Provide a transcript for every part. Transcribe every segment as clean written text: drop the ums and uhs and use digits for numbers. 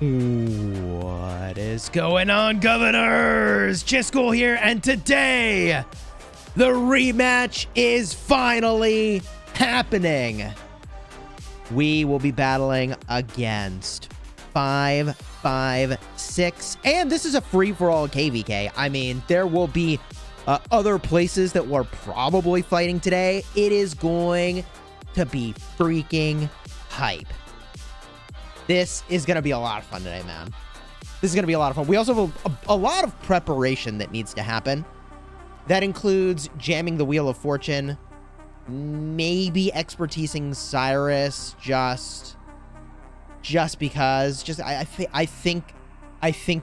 What is going on, governors? Chisgule here, and today the rematch is finally happening. We will be battling against 556, and this is a free-for-all KvK. I mean, there will be other places that we're probably fighting today. It is going to be freaking hype. This is going to be a lot of fun today, man. This is going to be a lot of fun. We also have a lot of preparation that needs to happen. That includes jamming the Wheel of Fortune, maybe expertising Cyrus just because. I think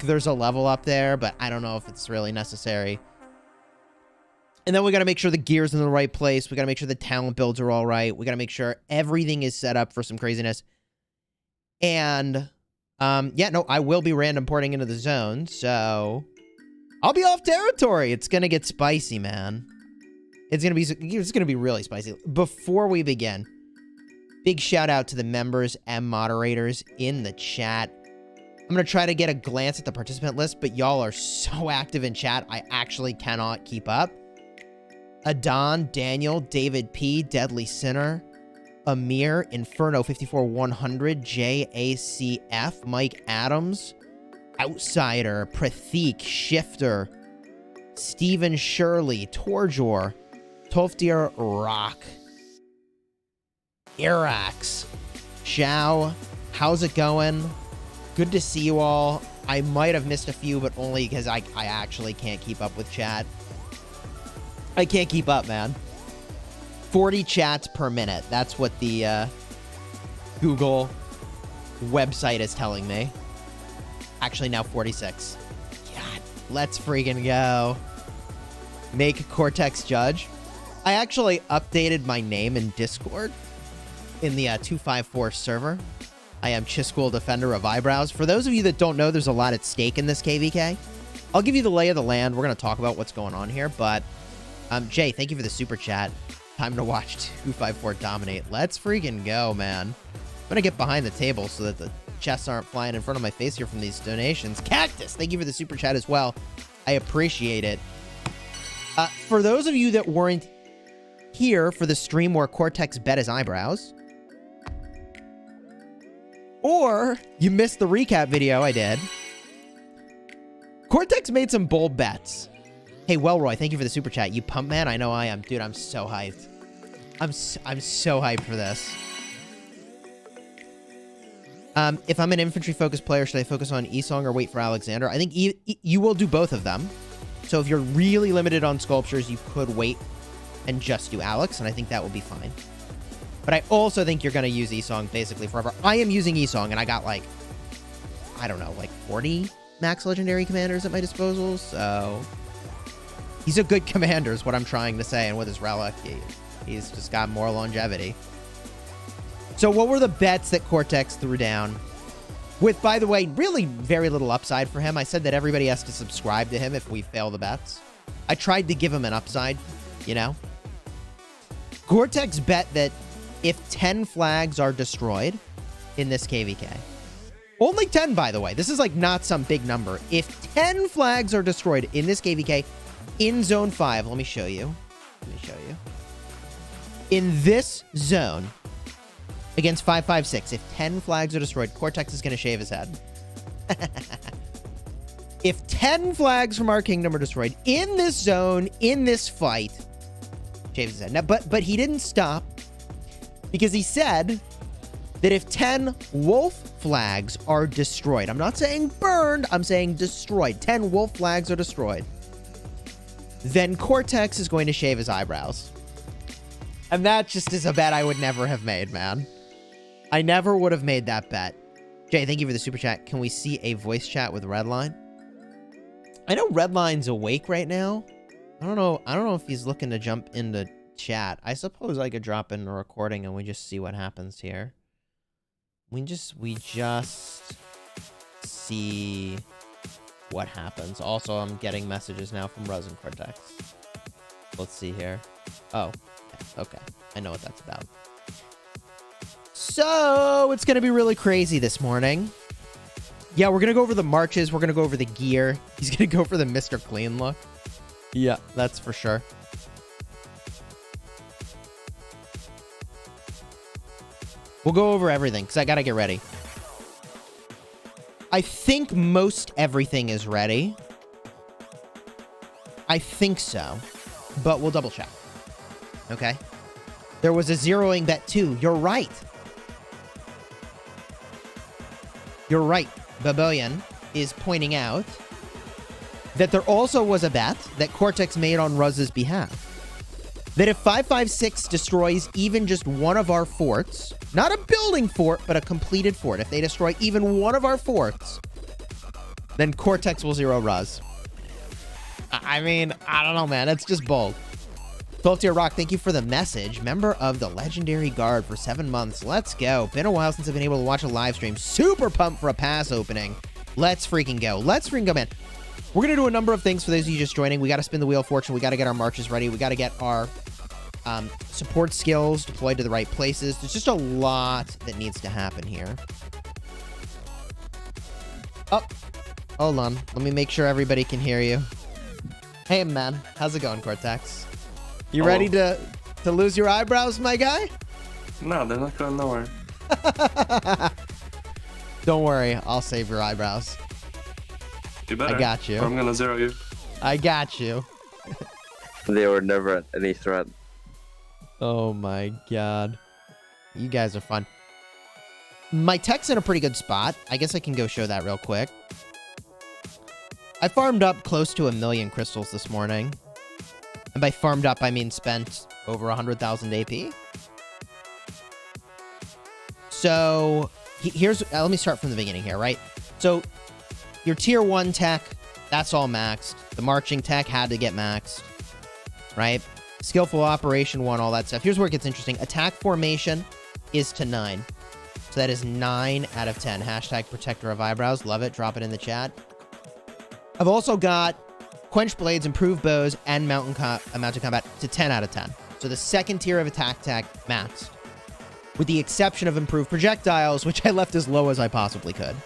there's a level up there, but I don't know if it's really necessary. And then we got to make sure the gear's in the right place. We got to make sure the talent builds are all right. We got to make sure everything is set up for some craziness. And, yeah, no, I will be random porting into the zone, so I'll be off territory. It's going to get spicy, man. It's going to be really spicy. Before we begin, big shout out to the members and moderators in the chat. I'm going to try to get a glance at the participant list, but y'all are so active in chat, I actually cannot keep up. Adon, Daniel, David P, Deadly Sinner, Amir, Inferno 54100, JACF, Mike Adams, Outsider, Prathik, Shifter, Stephen Shirley, Torjor, Tolfdir Rock, Irax, Shao, how's it going? Good to see you all. I might have missed a few, but only because I actually can't keep up with chat. I can't keep up, man. 40 chats per minute. That's what the Google website is telling me. Actually, now 46. God, let's freaking go. Make Cortex judge. I actually updated my name in Discord in the 254 server. I am Chisgule, Defender of Eyebrows. For those of you that don't know, there's a lot at stake in this KvK. I'll give you the lay of the land. We're going to talk about what's going on here, but Jay, thank you for the super chat. Time to watch 254 dominate. Let's freaking go, man. I'm going to get behind the table so that the chests aren't flying in front of my face here from these donations. Cactus, thank you for the super chat as well. I appreciate it. For those of you that weren't here for the stream where Cortex bet his eyebrows, or you missed the recap video I did, Cortex made some bold bets. Hey, Wellroy, thank you for the super chat. You pump man? I know I am. Dude, I'm so hyped. I'm so hyped for this. If I'm an infantry-focused player, should I focus on Esong or wait for Alexander? I think you will do both of them. So if you're really limited on sculptures, you could wait and just do Alex, and I think that will be fine. But I also think you're going to use Esong basically forever. I am using Esong, and I got, like, I don't know, like 40 max legendary commanders at my disposal, so he's a good commander is what I'm trying to say, and with his relic, he's just got more longevity. So what were the bets that Cortex threw down? With, by the way, really very little upside for him. I said that everybody has to subscribe to him if we fail the bets. I tried to give him an upside, you know? Cortex bet that if 10 flags are destroyed in this KvK, only 10, by the way. This is like not some big number. If 10 flags are destroyed in this KvK in Zone 5, let me show you. In this zone, against 556, if 10 flags are destroyed, Cortex is going to shave his head. If 10 flags from our kingdom are destroyed in this zone, in this fight, shaves his head. Now, but he didn't stop, because he said that if 10 wolf flags are destroyed, I'm not saying burned, I'm saying destroyed, 10 wolf flags are destroyed, then Cortex is going to shave his eyebrows. And that just is a bet I would never have made, man. I never would have made that bet. Jay, thank you for the super chat. Can we see a voice chat with Redline? I know Redline's awake right now. I don't know if he's looking to jump into chat. I suppose I could drop in a recording and we just see what happens here. We just see what happens. Also, I'm getting messages now from Resin Cortex. Let's see here. Oh, okay. I know what that's about. So, it's going to be really crazy this morning. Yeah, we're going to go over the marches. We're going to go over the gear. He's going to go for the Mr. Clean look. Yeah, that's for sure. We'll go over everything, because I got to get ready. I think most everything is ready. I think so. But we'll double check. Okay? There was a zeroing bet too. You're right. You're right. Baboyan is pointing out that there also was a bet that Cortex made on Ruz's behalf. That if 556 destroys even just one of our forts, not a building fort, but a completed fort, if they destroy even one of our forts, then Cortex will zero Ruz. I mean, I don't know, man. It's just bold. 12-tier Rock, thank you for the message. Member of the Legendary Guard for 7 months. Let's go. Been a while since I've been able to watch a live stream. Super pumped for a pass opening. Let's freaking go. Let's freaking go, man. We're going to do a number of things for those of you just joining. We got to spin the Wheel of Fortune. We got to get our marches ready. We got to get our support skills deployed to the right places. There's just a lot that needs to happen here. Oh, hold on. Let me make sure everybody can hear you. Hey, man. How's it going, Cortex? You ready to lose your eyebrows, my guy? No, they're not going nowhere. Don't worry. I'll save your eyebrows. You better. I got you. Or I'm gonna zero you. I got you. They were never any threat. Oh my god. You guys are fun. My tech's in a pretty good spot. I guess I can go show that real quick. I farmed up close to 1 million crystals this morning. And by farmed up, I mean spent over 100,000 AP. So here's, let me start from the beginning here, right? So your tier 1 tech, that's all maxed. The marching tech had to get maxed, right? Skillful operation 1, all that stuff. Here's where it gets interesting. Attack formation is to 9. So that is 9 out of 10. Hashtag protector of eyebrows. Love it. Drop it in the chat. I've also got quench blades, improved bows, and mountain combat to 10 out of 10. So the second tier of attack tech maxed, with the exception of improved projectiles, which I left as low as I possibly could.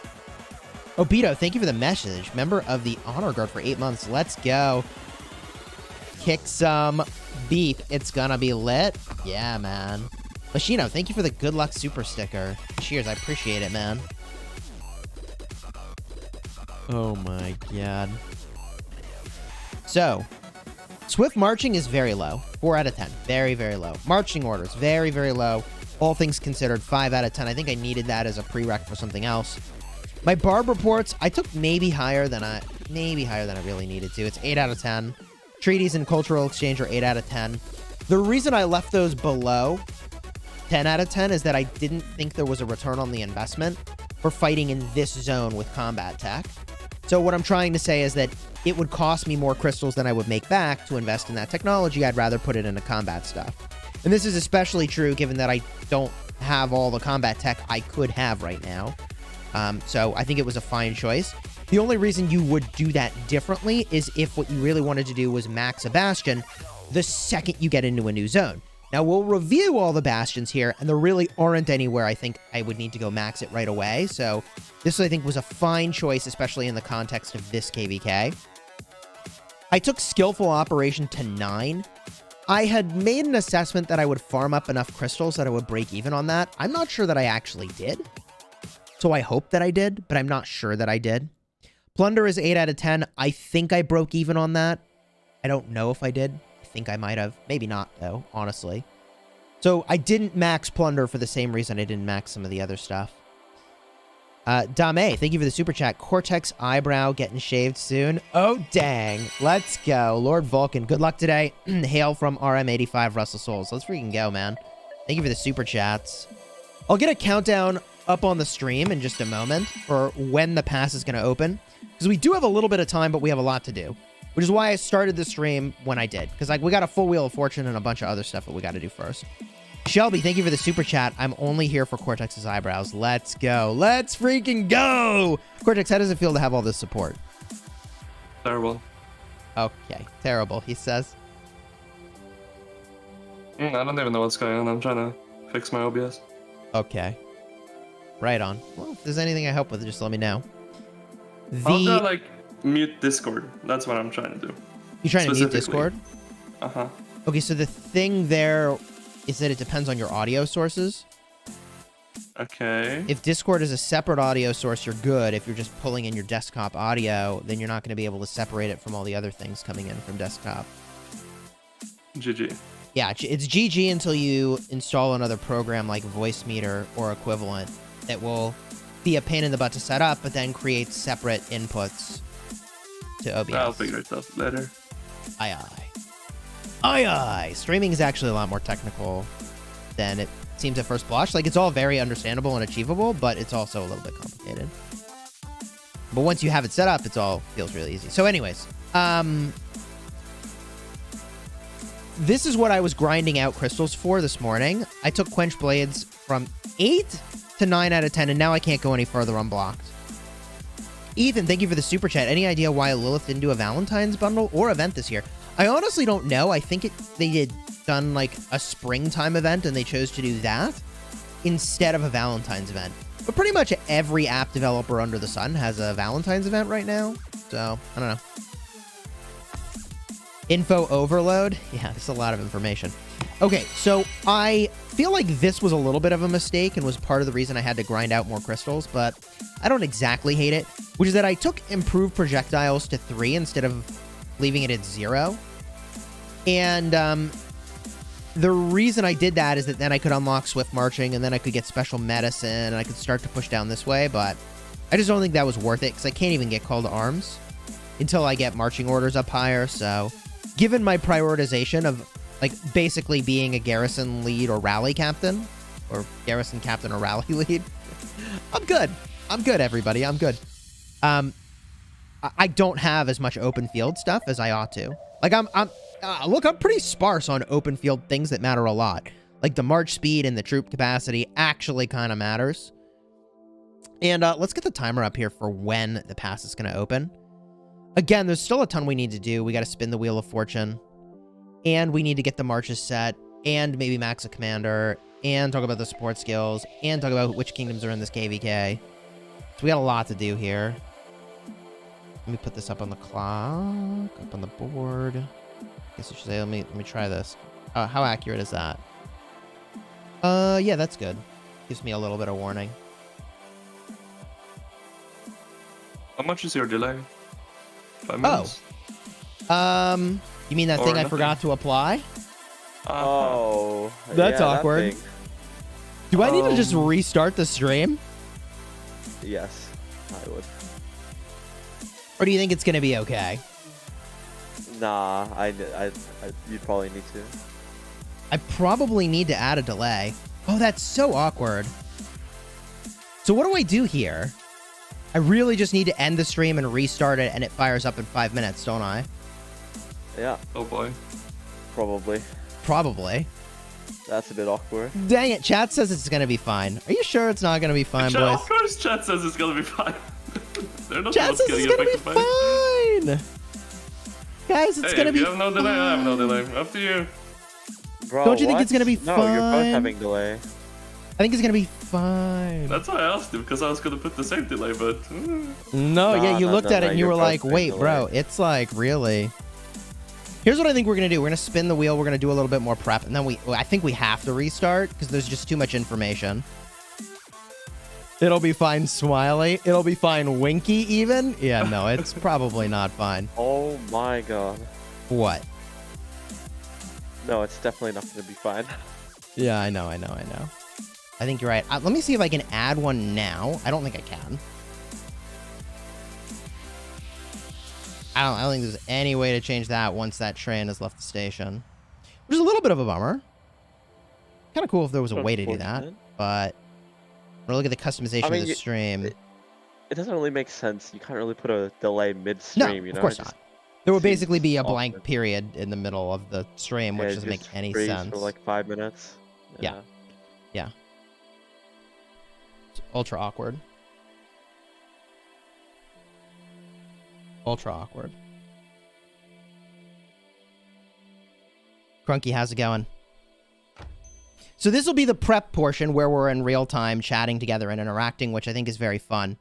Obito, thank you for the message. Member of the Honor Guard for 8 months. Let's go. Kick some beef. It's gonna be lit. Yeah, man. Machino, thank you for the good luck super sticker. Cheers, I appreciate it, man. Oh my god. So, swift marching is very low. 4 out of 10. Very, very low. Marching orders, very, very low. All things considered, 5 out of 10. I think I needed that as a prereq for something else. My barb reports, I took maybe higher than I really needed to. It's 8 out of 10. Treaties and cultural exchange are 8 out of 10. The reason I left those below 10 out of 10 is that I didn't think there was a return on the investment for fighting in this zone with combat tech. So what I'm trying to say is that it would cost me more crystals than I would make back to invest in that technology. I'd rather put it into combat stuff. And this is especially true given that I don't have all the combat tech I could have right now. So I think it was a fine choice. The only reason you would do that differently is if what you really wanted to do was max a bastion the second you get into a new zone. Now, we'll review all the bastions here, and there really aren't anywhere I think I would need to go max it right away. So this, I think, was a fine choice, especially in the context of this KvK. I took Skillful Operation to 9. I had made an assessment that I would farm up enough crystals that I would break even on that. I'm not sure that I actually did. So I hope that I did, but I'm not sure that I did. Plunder is 8 out of 10. I think I broke even on that. I don't know if I did. I think I might have. Maybe not, though, honestly. So I didn't max Plunder for the same reason I didn't max some of the other stuff. Dame, thank you for the super chat. Cortex eyebrow getting shaved soon. Oh, dang. Let's go. Lord Vulcan, good luck today. Hail from RM85 Russell Souls. Let's freaking go, man. Thank you for the super chats. I'll get a countdown up on the stream in just a moment for when the pass is going to open. Because we do have a little bit of time, but we have a lot to do. Which is why I started the stream when I did. Because we got a full Wheel of Fortune and a bunch of other stuff that we got to do first. Shelby, thank you for the super chat. I'm only here for Cortex's eyebrows. Let's go. Let's freaking go! Cortex, how does it feel to have all this support? Terrible. Okay, terrible, he says. I don't even know what's going on. I'm trying to fix my OBS. Okay. Right on. Well, if there's anything I help with, just let me know. I'll go, like, mute Discord. That's what I'm trying to do. You trying to mute Discord? Uh-huh. Okay, so the thing there is that it depends on your audio sources. Okay. If Discord is a separate audio source, you're good. If you're just pulling in your desktop audio, then you're not going to be able to separate it from all the other things coming in from desktop. GG. Yeah, it's GG until you install another program like Voicemeeter or equivalent that will be a pain in the butt to set up, but then create separate inputs to OBS. I'll figure it out later. Aye, aye. Aye, aye. Streaming is actually a lot more technical than it seems at first blush. Like, it's all very understandable and achievable, but it's also a little bit complicated. But once you have it set up, it all feels really easy. So anyways, this is what I was grinding out crystals for this morning. I took Quench Blades from 8 to 9 out of 10, and now I can't go any further unblocked. Ethan, thank you for the super chat. Any idea why Lilith didn't do a Valentine's bundle or event this year? I honestly don't know. I think they had done like a springtime event and they chose to do that instead of a Valentine's event. But pretty much every app developer under the sun has a Valentine's event right now. So, I don't know. Info overload? Yeah, there's a lot of information. Okay, so I feel like this was a little bit of a mistake and was part of the reason I had to grind out more crystals, but I don't exactly hate it, which is that I took improved projectiles to 3 instead of leaving it at 0. And the reason I did that is that then I could unlock Swift Marching, and then I could get Special Medicine, and I could start to push down this way, but I just don't think that was worth it, because I can't even get Call to Arms until I get Marching Orders up higher, so given my prioritization of, like, basically being a garrison lead or rally captain, or garrison captain or rally lead, I'm good. I'm good, everybody. I'm good. I don't have as much open field stuff as I ought to. Like, look, I'm pretty sparse on open field things that matter a lot. Like, the march speed and the troop capacity actually kind of matters. And let's get the timer up here for when the pass is going to open. Again, there's still a ton we need to do. We got to spin the Wheel of Fortune. And we need to get the marches set. And maybe max a commander. And talk about the support skills. And talk about which kingdoms are in this KvK. So we got a lot to do here. Let me put this up on the clock. Up on the board. I guess I should say, let me try this. How accurate is that? Yeah, that's good. Gives me a little bit of warning. How much is your delay? 5 minutes? You mean that Or thing I nothing. forgot to apply? Oh. That's yeah, awkward. That thing. Do I need to just restart the stream? Yes, I would. Or do you think it's going to be okay? Nah, you'd probably need to. I probably need to add a delay. Oh, that's so awkward. So what do I do here? I really just need to end the stream and restart it, and it fires up in 5 minutes, don't I? Yeah, Oh boy. probably. Probably. That's a bit awkward. Dang it, chat says it's going to be fine. Are you sure it's not going to be fine, Chat, boys? of course, chat says it's gonna be fine. They're not Chat both says it's getting going to affected be by it. fine! Guys, it's Hey, going to if be you have no delay, I have no delay. Up to you. Bro, Don't you think what? it's gonna be No, you're both fine? having delay. I think it's going to be fine. That's why I asked you, because I was gonna put the same delay, but... No, yeah, you looked at it and you you're were both like, having wait, delay. bro, it's like, really? Here's what I think we're going to do. We're going to spin the wheel. We're going to do a little bit more prep. And then I think we have to restart because there's just too much information. It'll be fine, Smiley. It'll be fine, Winky, even. Yeah, no, it's probably not fine. Oh my god. What? No, it's definitely not gonna be fine. Yeah, I know. I think you're right. Let me see if I can add one now. I don't think I can. I don't think there's any way to change that once that train has left the station. Which is a little bit of a bummer. Kind of cool if there was a way to do that. Unfortunate. But when I look at the customization I mean, of the stream. It doesn't really make sense. You can't really put a delay midstream, No, you know? of course It just not. There would seems basically be a blank awkward. period in the middle of the stream, which Yeah, doesn't make just any freeze sense. for like 5 minutes. Yeah. It's ultra awkward. Ultra awkward. Crunky, how's it going? So this will be the prep portion where we're in real time chatting together and interacting, which I think is very fun.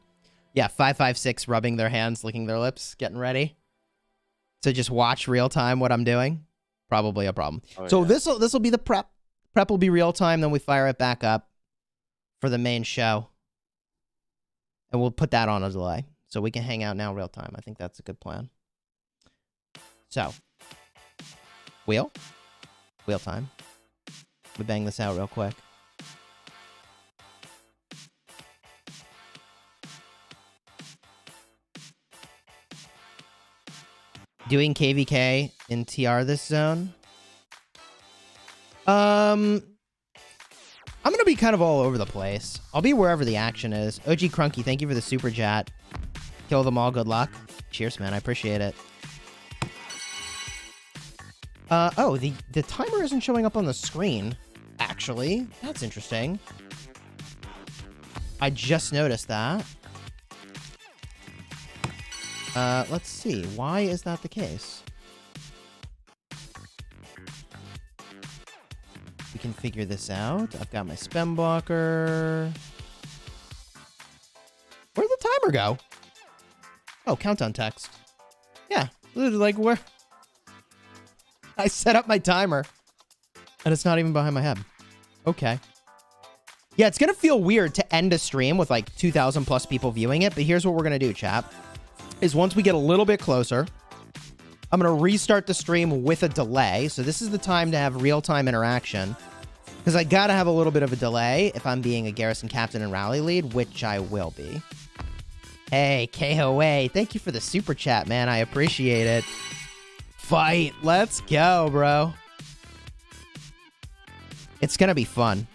Yeah, 556 rubbing their hands, licking their lips, getting ready. So just watch real time what I'm doing. Probably a problem. Oh, So yeah. this will be the prep. Prep will be real time, then we fire it back up for the main show. And we'll put that on a delay. So we can hang out now real time. I think that's a good plan. So, wheel time. We bang this out real quick. Doing KvK in TR this zone. I'm gonna be kind of all over the place. I'll be wherever the action is. OG Crunky, thank you for the super chat. Kill them all, good luck. Cheers, man, I appreciate it. Oh, the timer isn't showing up on the screen, actually. That's interesting. I just noticed that. Let's see. Why is that the case? We can figure this out. I've got my spam blocker. Where'd the timer go? Oh, countdown text. Yeah, like where? I set up my timer, and it's not even behind my head. Okay. Yeah, it's gonna feel weird to end a stream with like 2,000 plus people viewing it, but here's what we're gonna do, chat. Is once we get a little bit closer, I'm gonna restart the stream with a delay. So this is the time to have real-time interaction, because I gotta have a little bit of a delay if I'm being a garrison captain and rally lead, which I will be. Hey, KOA, thank you for the super chat, man. I appreciate it. fight. Let's go, bro. It's gonna be fun.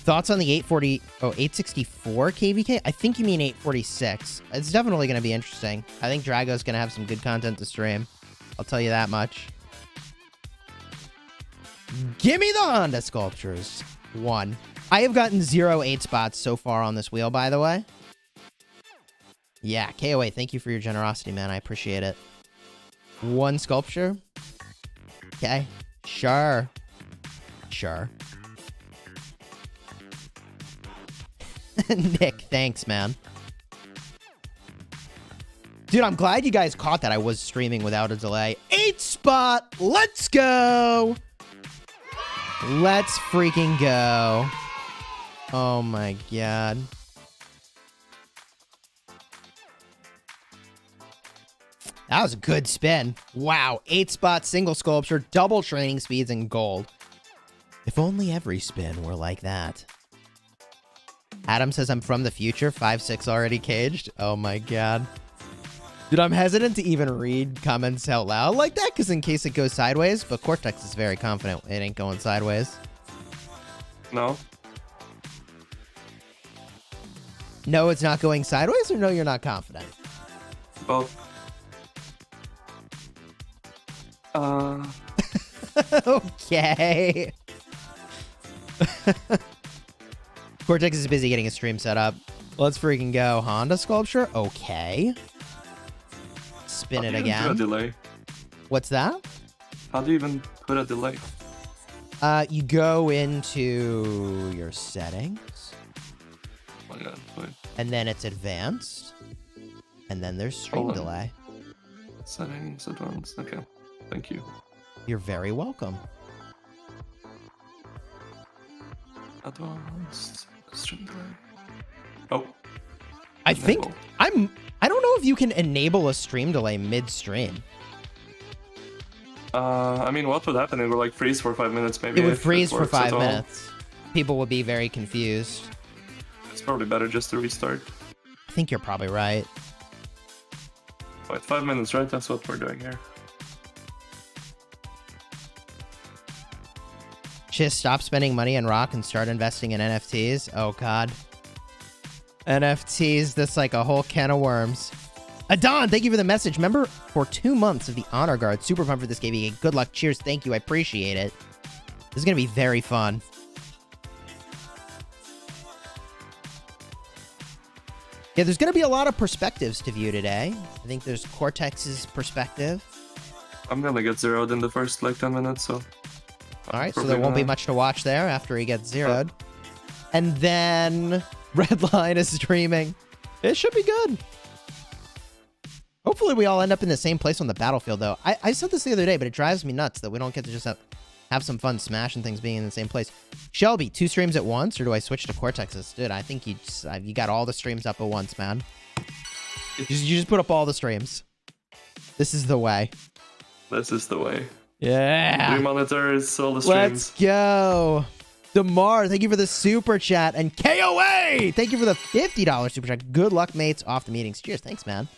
Thoughts on the 864 KvK? I think you mean 846. It's definitely gonna be interesting. I think Drago's gonna have some good content to stream. I'll tell you that much. Give me the Honda sculptures. 1. I have gotten 0 8 spots so far on this wheel, by the way. Yeah, KOA, thank you for your generosity, man. I appreciate it. 1 sculpture. Okay. Sure. Sure. Nick, thanks, man. Dude, I'm glad you guys caught that I was streaming without a delay. 8 spot. Let's go. Let's freaking go. Oh my god. That was a good spin. Wow. 8 spot single sculpture, double training speeds, and gold. If only every spin were like that. Adam says I'm from the future. 5-6 already caged. Oh my god. Dude, I'm hesitant to even read comments out loud like that because in case it goes sideways, but Cortex is very confident it ain't going sideways. No. No, it's not going sideways, or no, you're not confident? Both. Okay. Cortex is busy getting a stream set up. Let's freaking go. Honda sculpture? Okay. Spin it again. How do you even put a delay? What's that? How do you even put a delay? You go into your settings. Oh my god, wait. And then it's advanced. And then there's stream Hold on. delay. Settings, advanced. Okay, thank you. You're very welcome. Advanced stream delay. Oh. I think Enable. I don't know if you can enable a stream delay mid-stream. I mean, what would happen? It would like freeze for 5 minutes, maybe. It would if freeze for works 5 at all. minutes. People would be very confused. It's probably better just to restart. I think you're probably right. Wait, 5 minutes, right? That's what we're doing here. Just stop spending money on rock and start investing in NFTs. Oh god. NFTs, that's like a whole can of worms. Adon, thank you for the message. Remember, for 2 months of the Honor Guard. Super fun for this KvK. Good luck. Cheers. Thank you. I appreciate it. This is going to be very fun. Yeah, there's going to be a lot of perspectives to view today. I think there's Cortex's perspective. I'm gonna get zeroed in the first like 10 minutes, so. All right, so there won't be much to watch there after he gets zeroed. And then Redline is streaming. It should be good. Hopefully we all end up in the same place on the battlefield, though. I said this the other day, but it drives me nuts that we don't get to just have some fun smashing things being in the same place. Shelby, 2 streams at once, or do I switch to Cortex's? Dude, I think you got all the streams up at once, man. You just put up all the streams. This is the way. This is the way. Yeah. 3 monitors, all the streams. Let's go. Damar, thank you for the super chat. And KOA, thank you for the $50 super chat. Good luck, mates. Off the meetings. Cheers. Thanks, man.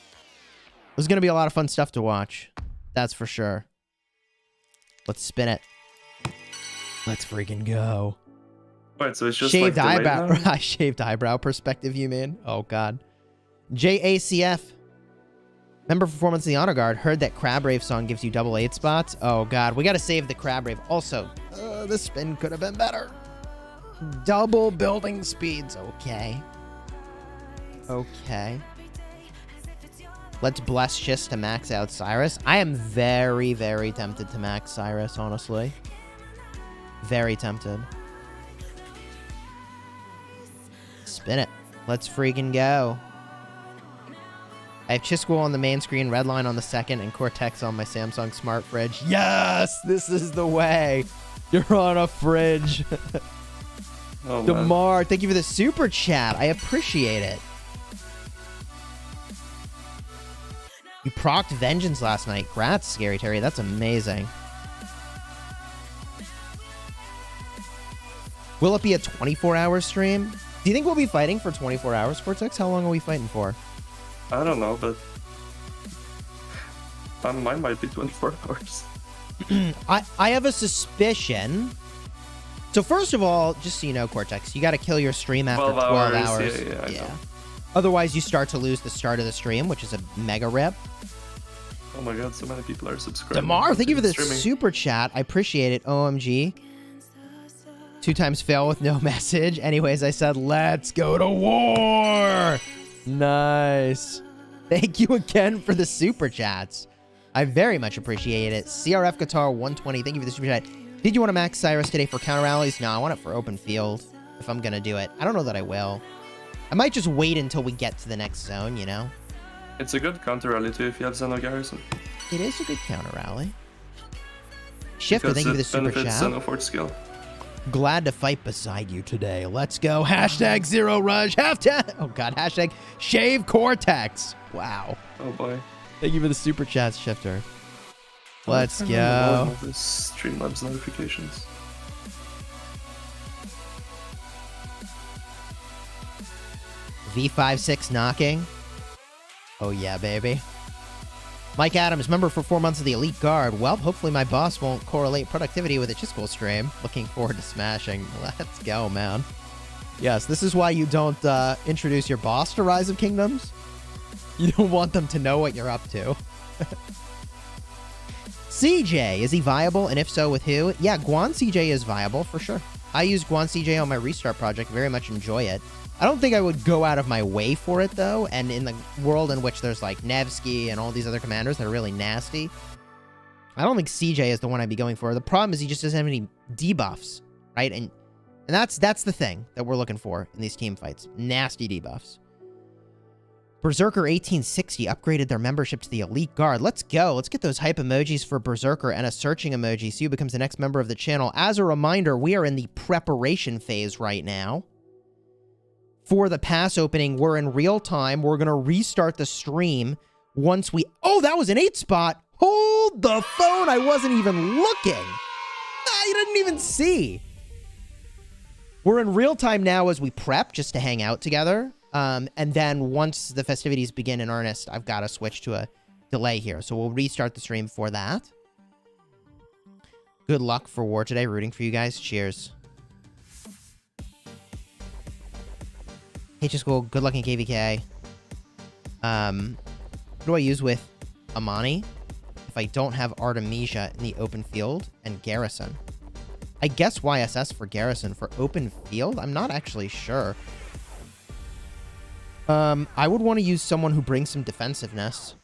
There's going to be a lot of fun stuff to watch. That's for sure. Let's spin it. Let's freaking go. Wait, so it's just Shaved like eyebrow. Shaved eyebrow perspective, you mean? Oh, God. JACF. Member performance of the Honor Guard. Heard that Crab Rave song gives you double 8 spots. Oh, God. We got to save the Crab Rave. Also, the spin could have been better. Double building speeds. Okay. Okay. Let's bless Shis to max out Cyrus. I am very, very tempted to max Cyrus, honestly. Very tempted. Spin it. Let's freaking go. I have Chisgule on the main screen, Redline on the second, and Cortex on my Samsung smart fridge. Yes! This is the way. You're on a fridge. Oh, Damar, thank you for the super chat. I appreciate it. You procced Vengeance last night. Grats, Scary Terry. That's amazing. Will it be a 24-hour stream? Do you think we'll be fighting for 24 hours, Cortex? How long are we fighting for? I don't know, but Mine might be 24 hours. I have a suspicion. So first of all, just so you know, Cortex, you got to kill your stream after 12 hours. Yeah. Otherwise, you start to lose the start of the stream, which is a mega rip. Oh my god, so many people are subscribed. Damar, thank you for the super chat. I appreciate it. OMG. 2 times fail with no message. Anyways, I said, let's go to war. Nice. Thank you again for the super chats. I very much appreciate it. CRF Guitar 120, thank you for the super chat. Did you want to max Cyrus today for counter rallies? No, I want it for open field if I'm going to do it. I don't know that I will. I might just wait until we get to the next zone, you know? It's a good counter rally too if you have Xeno Garrison. It is a good counter rally. Shifter, thank you for the super chat. Xeno Fort skill. Glad to fight beside you today. Let's go. Hashtag Zero Rush. Hashtag, oh god, hashtag Shave Cortex. Wow. Oh boy. Thank you for the super chat, Shifter. Let's go. Streamlabs notifications. V56 knocking. Oh yeah, baby. Mike Adams, member for 4 months of the Elite Guard. Well, hopefully my boss won't correlate productivity with a Chisgule stream. Looking forward to smashing. Let's go, man. Yes, this is why you don't introduce your boss to Rise of Kingdoms. You don't want them to know what you're up to. CJ, is he viable? And if so, with who? Yeah, Guan CJ is viable, for sure. I use Guan CJ on my restart project. Very much enjoy it. I don't think I would go out of my way for it, though. And in the world in which there's, like, Nevsky and all these other commanders that are really nasty, I don't think CJ is the one I'd be going for. The problem is he just doesn't have any debuffs, right? And that's the thing that we're looking for in these team fights. Nasty debuffs. Berserker 1860 upgraded their membership to the Elite Guard. Let's go. Let's get those hype emojis for Berserker and a searching emoji. See who becomes the next member of the channel. As a reminder, we are in the preparation phase right now. For the pass opening, we're in real time. We're going to restart the stream once we... Oh, that was an 8 spot. Hold the phone. I wasn't even looking. I didn't even see. We're in real time now as we prep just to hang out together. And then once the festivities begin in earnest, I've got to switch to a delay here. So we'll restart the stream for that. Good luck for war today. Rooting for you guys. Cheers. Hey, Chisgule, good luck in KvK. What do I use with Amani if I don't have Artemisia in the open field and Garrison? I guess YSS for Garrison. For open field? I'm not actually sure. I would want to use someone who brings some defensiveness.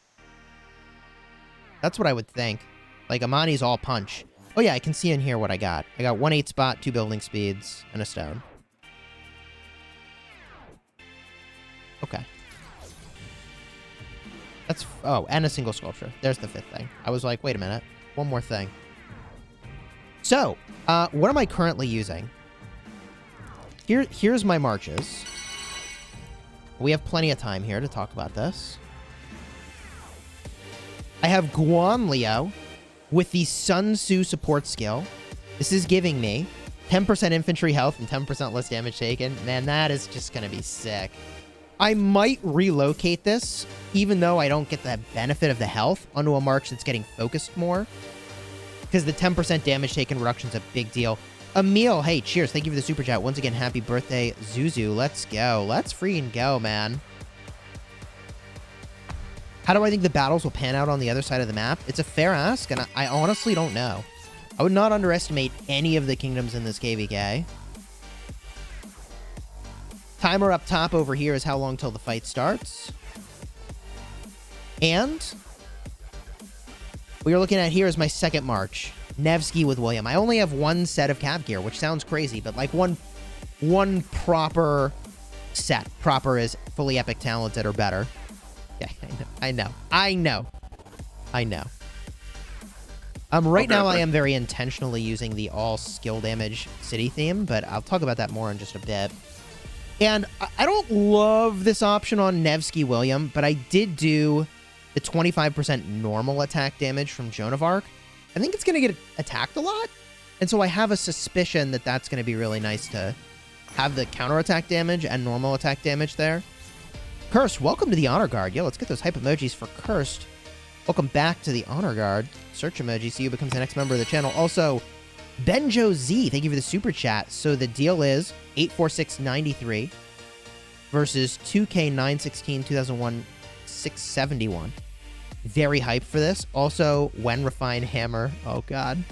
That's what I would think. Like, Amani's all punch. Oh yeah, I can see in here what I got. I got 1 8 spot, 2 building speeds, and a stone. Okay. That's... Oh, and a single sculpture. There's the 5th thing. I was like, wait a minute. One more thing. So, what am I currently using? Here's my marches. We have plenty of time here to talk about this. I have Guan Leo with the Sun Tzu support skill. This is giving me 10% infantry health and 10% less damage taken. Man, that is just going to be sick. I might relocate this, even though I don't get the benefit of the health, onto a march that's getting focused more. Because the 10% damage taken reduction is a big deal. Emil, hey, cheers. Thank you for the super chat. Once again, happy birthday, Zuzu. Let's go. Let's freaking go, man. How do I think the battles will pan out on the other side of the map? It's a fair ask, and I honestly don't know. I would not underestimate any of the kingdoms in this KvK. Timer up top over here is how long till the fight starts. And what you're looking at here is my second march. Nevsky with William. I only have 1 set of cap gear, which sounds crazy, but like one proper set. Proper is fully epic talented or better. Yeah, I know. Right now I am very intentionally using the all skill damage city theme, but I'll talk about that more in just a bit. And I don't love this option on Nevsky William, but I did do the 25% normal attack damage from Joan of Arc. I think it's going to get attacked a lot. And so I have a suspicion that that's going to be really nice to have the counterattack damage and normal attack damage there. Cursed, welcome to the Honor Guard. Yo, let's get those hype emojis for Cursed. Welcome back to the Honor Guard. Search emoji, so you becomes the next member of the channel. Also, Benjo Z, thank you for the super chat. So the deal is 84693 versus 2K916 2001 671. Very hyped for this. Also, when refine hammer. Oh god.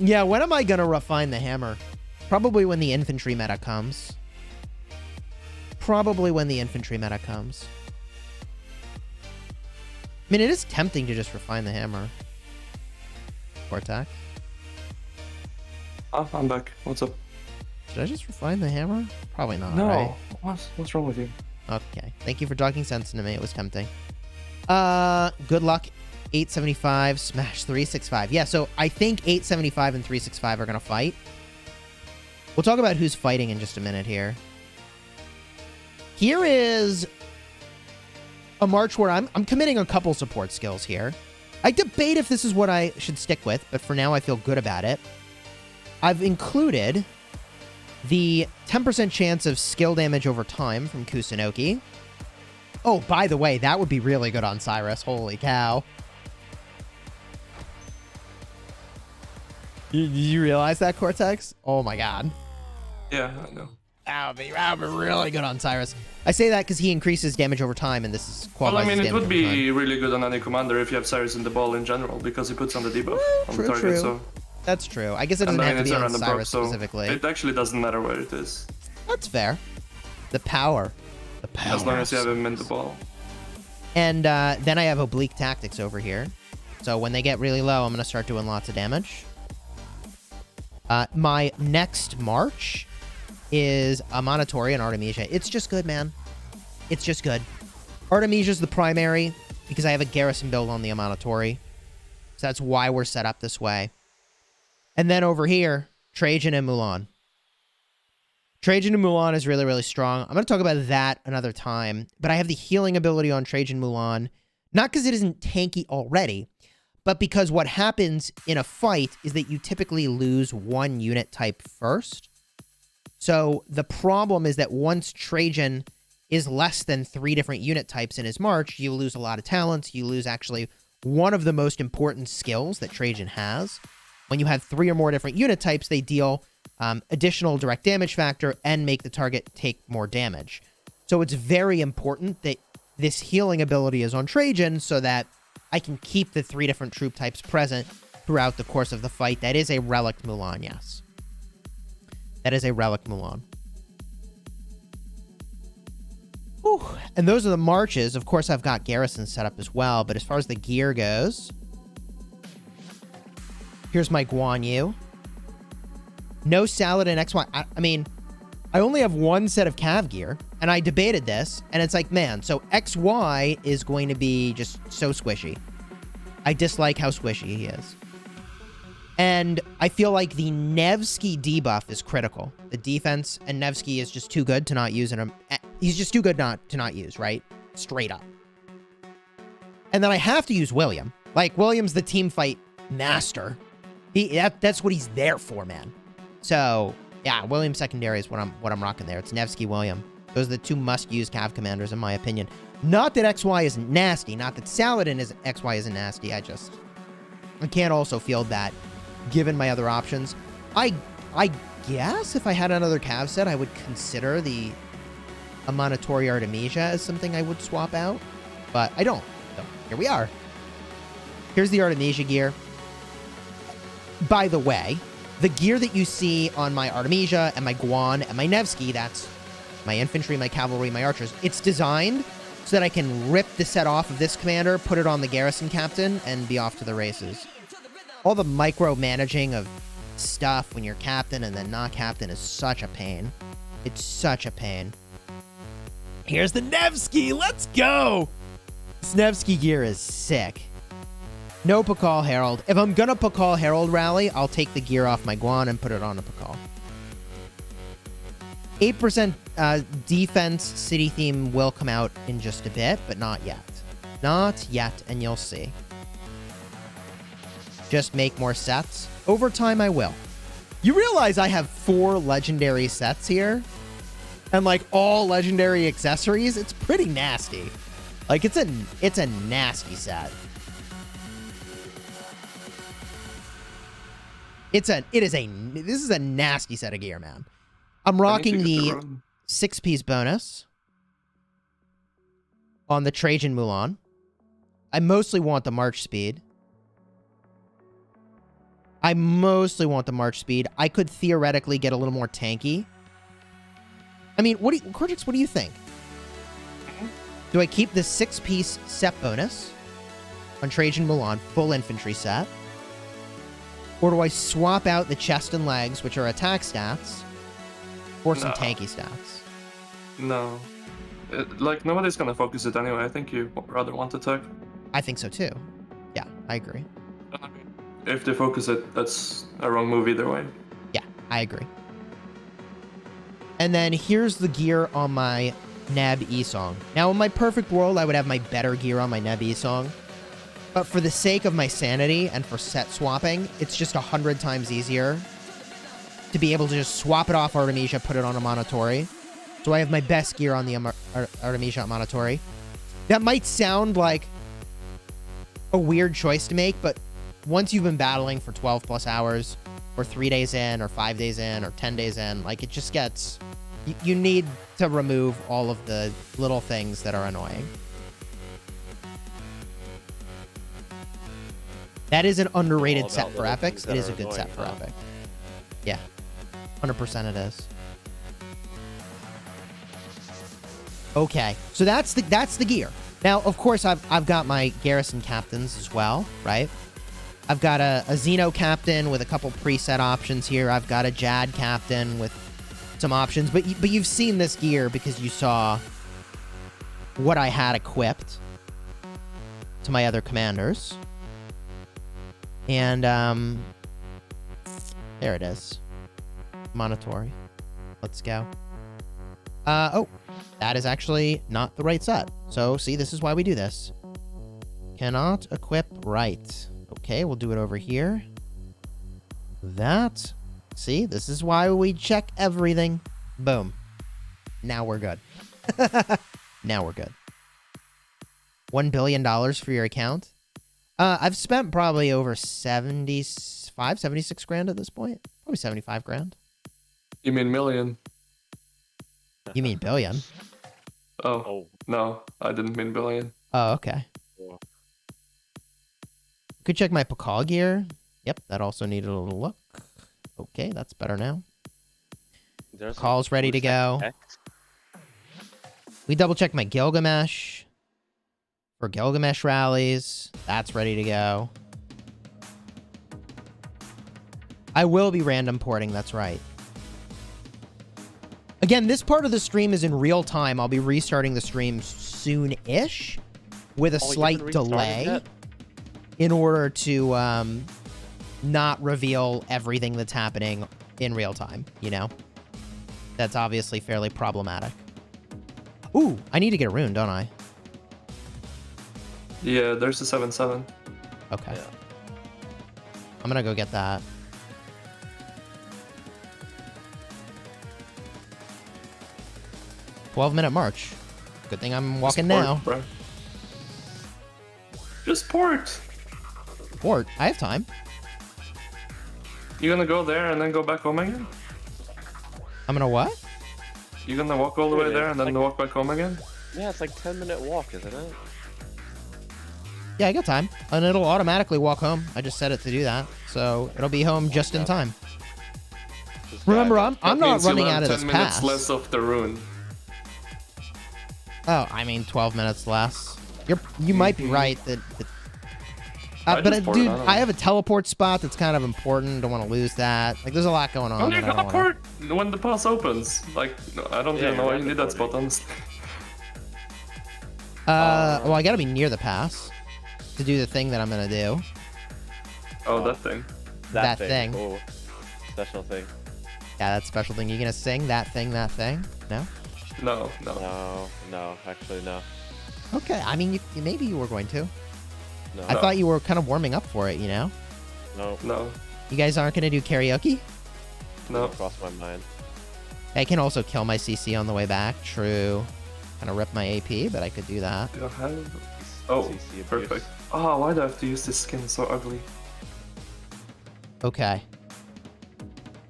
Yeah, when am I gonna refine the hammer? Probably when the infantry meta comes. Probably when the infantry meta comes. I mean, it is tempting to just refine the hammer. Cortex. I'm back. What's up? Should I just refine the hammer? Probably not, No. right? What's wrong with you? Okay. Thank you for talking sense to me. It was tempting. Good luck. 875, smash 365. Yeah, so I think 875 and 365 are going to fight. We'll talk about who's fighting in just a minute here. Here is a march where I'm committing a couple support skills here. I debate if this is what I should stick with, but for now I feel good about it. I've included the 10% chance of skill damage over time from Kusunoki. Oh, by the way, that would be really good on Cyrus. Holy cow. Did you realize that, Cortex? Oh my god. Yeah, I know. That would be really good on Cyrus. I say that because he increases damage over time, and this is Well, I mean, it would be time. really good on any commander if you have Cyrus in the ball in general, because he puts on the debuff on the target. True. So. That's true. I guess it doesn't And have to it's be a on random Cyrus proc, so specifically. it actually doesn't matter where it is. That's fair. The power. The power. As long as you have him in the ball. And then I have Oblique Tactics over here. So when they get really low, I'm going to start doing lots of damage. My next march is a Monotori and Artemisia. It's just good, man. It's just good. Artemisia's the primary because I have a garrison build on the Amanatori. So that's why we're set up this way. And then over here, Trajan and Mulan. Trajan and Mulan is really, really strong. I'm going to talk about that another time. But I have the healing ability on Trajan Mulan. Not because it isn't tanky already, but because what happens in a fight is that you typically lose one unit type first. So the problem is that once Trajan is less than 3 different unit types in his march, you lose a lot of talents. You lose actually one of the most important skills that Trajan has. When you have 3 or more different unit types, they deal additional direct damage factor and make the target take more damage. So it's very important that this healing ability is on Trajan so that I can keep the 3 different troop types present throughout the course of the fight. That is a Relic Mulan, yes. That is a Relic Mulan. Whew. And those are the marches. Of course, I've got garrisons set up as well, but as far as the gear goes, here's my Guan Yu. No Salad and XY. I mean, I only have one set of Cav gear, and I debated this, and it's like, man, so XY is going to be just so squishy. I dislike how squishy he is. And I feel like the Nevsky debuff is critical. The defense and Nevsky is just too good to not use in him. He's just too good to not use, right? Straight up. And then I have to use William. Like, William's the team fight master. That's what he's there for, man. So, yeah, William secondary is what I'm rocking there. It's Nevsky, William. Those are the 2 must-use Cav commanders, in my opinion. Not that XY isn't nasty. Not that Saladin XY isn't nasty. I can't also field that, given my other options. I guess if I had another Cav set, I would consider the Amanatori Artemisia as something I would swap out. But I don't. So, here we are. Here's the Artemisia gear. By the way, the gear that you see on my Artemisia and my Guan and my Nevsky, that's my infantry, my cavalry, my archers, it's designed so that I can rip the set off of this commander, put it on the garrison captain, and be off to the races. All the micromanaging of stuff when you're captain and then not captain is such a pain. It's such a pain. Here's the Nevsky! Let's go! This Nevsky gear is sick. No Pakal Herald. If I'm gonna Pakal Herald rally, I'll take the gear off my Guan and put it on a Pakal. 8% defense city theme will come out in just a bit, but not yet. Not yet, and you'll see. Just make more sets. Over time, I will. You realize I have 4 legendary sets here? And like all legendary accessories? It's pretty nasty. Like it's a nasty set. This is a nasty set of gear, man. I'm I need to rocking get the room. 6-piece bonus on the Trajan Mulan. I mostly want the march speed. I could theoretically get a little more tanky. I mean, Cortex, what do you think? Do I keep the 6-piece set bonus on Trajan Mulan, full infantry set? Or do I swap out the chest and legs, which are attack stats, for some tanky stats? No. Like, nobody's gonna focus it anyway. I think you rather want attack. I think so too. Yeah, I agree. If they focus it, that's a wrong move either way. Yeah, I agree. And then here's the gear on my Neb E-Song. Now, in my perfect world, I would have my better gear on my Neb E-Song. But for the sake of my sanity and for set swapping, it's just 100 times easier to be able to just swap it off Artemisia, put it on a Monotori. So I have my best gear on the Artemisia Monotori. That might sound like a weird choice to make, but once you've been battling for 12 plus hours, or 3 days in, or 5 days in, or 10 days in, like, it just gets... You need to remove all of the little things that are annoying. That is an underrated set for epics. It is a good set for epic. Yeah. 100% it is. Okay. So that's the gear. Now, of course, I've got my garrison captains as well, right? I've got a Xeno captain with a couple preset options here. I've got a Jad captain with some options, but you've seen this gear because you saw what I had equipped to my other commanders. And there it is. Monotori. Let's go. Oh, that is actually not the right set. So, see, this is why we do this. Cannot equip right. Okay, we'll do it over here. That. See, this is why we check everything. Boom. Now we're good. Now we're good. $1 billion for your account? I've spent probably over 76 grand at this point. Probably 75 grand. You mean million? You mean billion? Oh, no, I didn't mean billion. Oh, okay. Could check my Pakal gear. Yep, that also needed a little look. Okay, that's better now. Pakal's ready to go. We double check my Gilgamesh for Gilgamesh rallies. That's ready to go. I will be random porting, that's right. Again, this part of the stream is in real time. I'll be restarting the stream soon-ish with a slight delay in order to not reveal everything that's happening in real time, you know? That's obviously fairly problematic. Ooh, I need to get a rune, don't I? Yeah, there's a 7/7. Okay. Yeah. I'm gonna go get that. "12-minute march." Good thing I'm walking Just port, now. Bro. Just port. Port. I have time. You gonna go there and then go back home again? I'm gonna what? You gonna walk all the way there and then walk back home again? Yeah, it's like 10-minute walk, isn't it? Yeah, I got time. And it'll automatically walk home. I just set it to do that. So it'll be home just in time. Remember, I'm not running out of this 10 minutes pass. less of the rune. Oh, I mean 12 minutes less. You might be right that but dude, I have a teleport spot that's kind of important. Don't want to lose that. Like, there's a lot going on. Oh, you teleport when the pass opens. Like, I don't even know why you need that spot, honestly. Well, I gotta be near the pass to do the thing that I'm gonna do. Oh, that thing. That thing. Oh, special thing. Yeah, that special thing. You gonna sing that thing, that thing? No? No. No, actually no. Okay, I mean, maybe you were going to. No. I thought you were kind of warming up for it, you know? No. You guys aren't gonna do karaoke? No. Crossed my mind. I can also kill my CC on the way back. True. Kind of rip my AP, but I could do that. You don't have... Oh, CC perfect. Oh, why do I have to use this skin? It's so ugly. Okay.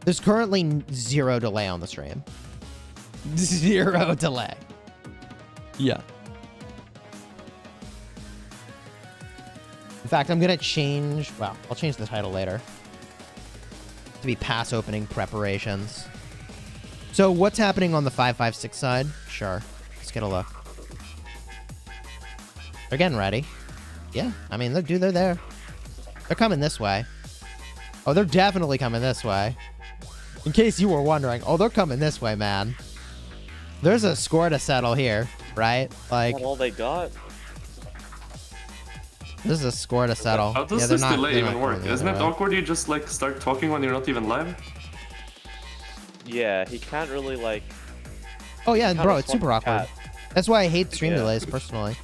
There's currently 0 delay on the stream. 0 delay. Yeah. In fact, I'm going to change... Well, I'll change the title later. To be pass opening preparations. So what's happening on the 556 side? Sure. Let's get a look. They're getting ready. Yeah. I mean, they're there. They're coming this way. Oh, they're definitely coming this way. In case you were wondering. Oh, they're coming this way, man. There's a score to settle here, right? Like... That's all they got? This is a score to settle. How does this delay even work? Isn't it awkward you just like start talking when you're not even live? Yeah, he can't really like... Oh yeah, bro, it's super awkward. That's why I hate stream delays, personally.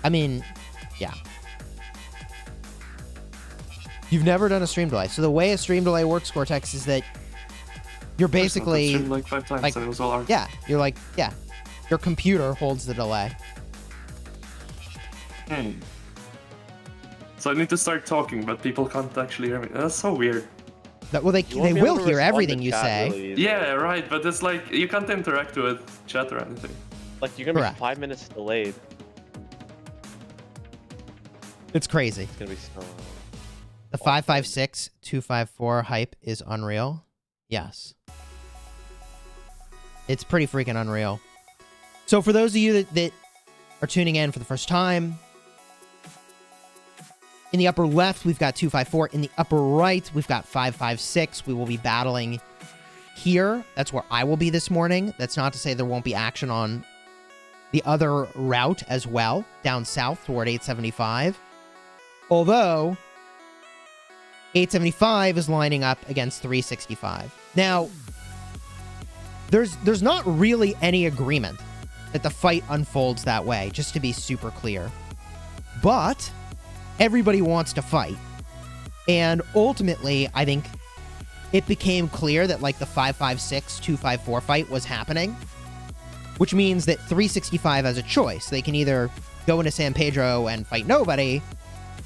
I mean, yeah. You've never done a stream delay. So the way a stream delay works, Cortex, is that you're basically... like 5 times and it was all art. Yeah, you're like, yeah. Your computer holds the delay. So I need to start talking, but people can't actually hear me. That's so weird. Well, they will hear everything you say. Really yeah, right, but it's like, you can't interact with chat or anything. Like, you're gonna be 5 minutes delayed. It's crazy. It's gonna be so... The 556, 254 hype is unreal. Yes. It's pretty freaking unreal. So for those of you that are tuning in for the first time, in the upper left, we've got 254. In the upper right, we've got 556. We will be battling here. That's where I will be this morning. That's not to say there won't be action on the other route as well, down south toward 875. Although, 875 is lining up against 365. Now, there's not really any agreement that the fight unfolds that way, just to be super clear. But everybody wants to fight. And ultimately, I think it became clear that like the 556, 254 fight was happening, which means that 365 has a choice. They can either go into San Pedro and fight nobody,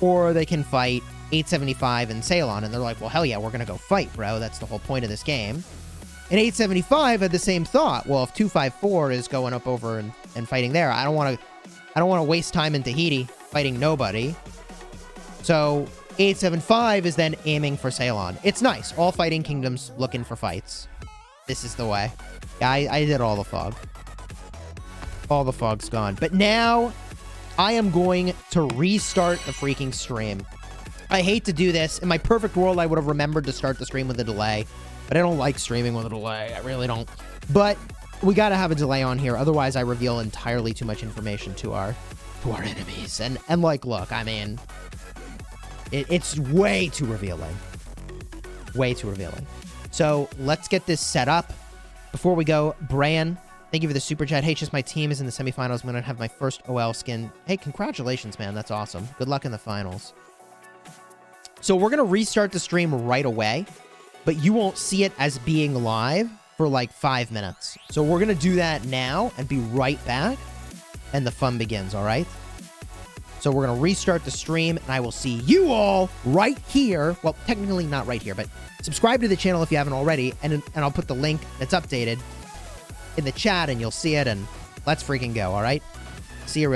or they can fight 875 and Ceylon. And they're like, well, hell yeah, we're going to go fight, bro. That's the whole point of this game. And 875 had the same thought. Well, if 254 is going up over and fighting there, I don't want to waste time in Tahiti fighting nobody. So 875 is then aiming for Ceylon. It's nice. All fighting kingdoms looking for fights. This is the way. Yeah, I did all the fog. All the fog's gone. But now I am going to restart the freaking stream. I hate to do this. In my perfect world, I would have remembered to start the stream with a delay. But I don't like streaming with a delay. I really don't. But we got to have a delay on here. Otherwise, I reveal entirely too much information to our enemies. And like, look, I mean... It's way too revealing. Way too revealing. So let's get this set up. Before we go, Bran, thank you for the super chat. Hey, just my team is in the semifinals. I'm going to have my first OL skin. Hey, congratulations, man. That's awesome. Good luck in the finals. So we're going to restart the stream right away, but you won't see it as being live for like 5 minutes. So we're going to do that now and be right back, and the fun begins, all right? So we're going to restart the stream, and I will see you all right here. Well, technically not right here, but subscribe to the channel if you haven't already, and I'll put the link that's updated in the chat, and you'll see it, and let's freaking go, all right? See you.